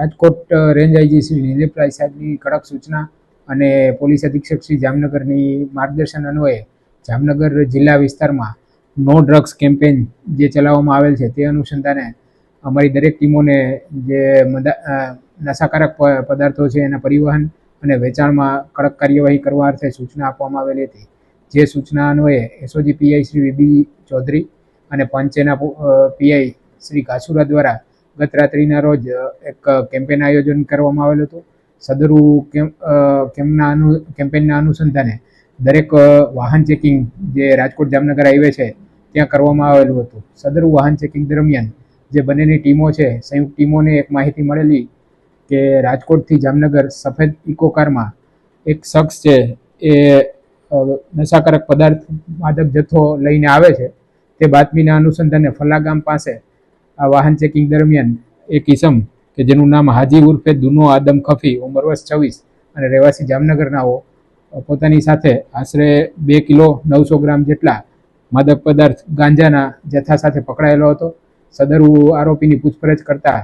Rajkot range IG Shri નિલેપરાય સાહેબની કડક સૂચના અને પોલીસ અધિક્ષક શ્રી જામનગરની માર્ગદર્શન અન્વયે જામનગર જિલ્લા વિસ્તારમાં નો ડ્રગ્સ કેમ્પેન જે ચલાવવામાં આવેલ છે તે અનુસંધાને અમારી દરેક ટીમોને જે નશાકારક પદાર્થો છે એના પરિવહન અને વેચાણમાં કડક કાર્યવાહી કરવા અર્થે સૂચના આપવામાં આવેલી હતી. જે સૂચના અન્વયે SOG PI Shri VB Chaudhary અને પંચેના પીઆઈ શ્રી કાસુરા દ્વારા ગત રાત્રિના રોજ એક કેમ્પેન આયોજન કરવામાં આવેલું હતું. સદરુ કેમ્પેનના અનુસંધાને દરેક વાહન ચેકિંગ જે રાજકોટ જામનગર હાઈવે છે ત્યાં કરવામાં આવેલું હતું. સદરુ વાહન ચેકિંગ દરમિયાન જે બંનેની ટીમો છે સંયુક્ત ટીમોને એક માહિતી મળેલી કે રાજકોટથી જામનગર સફેદ ઇકો કારમાં એક શખ્સ છે એ નશાકારક પદાર્થ માદક જથ્થો લઈને આવે છે. તે બાતમીના અનુસંધાને ફલ્લા ગામ પાસે આ વાહન ચેકિંગ દરમિયાન એક ઈસમ કે જેનું નામ હાજી ઉર્ફે દુનો આદમ ખફી ઉંમર વર્ષ 26 અને રહેવાસી જામનગરનાઓ પોતાની સાથે આશરે 2 કિલો 900 ગ્રામ જેટલા માદક પદાર્થ ગાંજાના જથ્થા સાથે પકડાયેલો હતો. સદરુ આરોપીની પૂછપરછ કરતા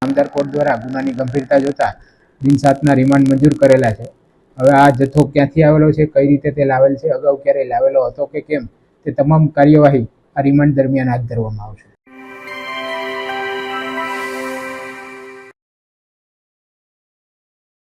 નામદાર કોર્ટ દ્વારા ગુનાની ગંભીરતા જોતા દિન 7ના રિમાન્ડ મંજૂર કરેલા છે. હવે આ જથ્થો ક્યાંથી આવેલો છે, કઈ રીતે તે લાવેલ છે, અગાઉ ક્યારેય લાવેલો હતો કે કેમ, તે તમામ કાર્યવાહી આ રિમાન્ડ દરમિયાન હાથ ધરવામાં આવશે.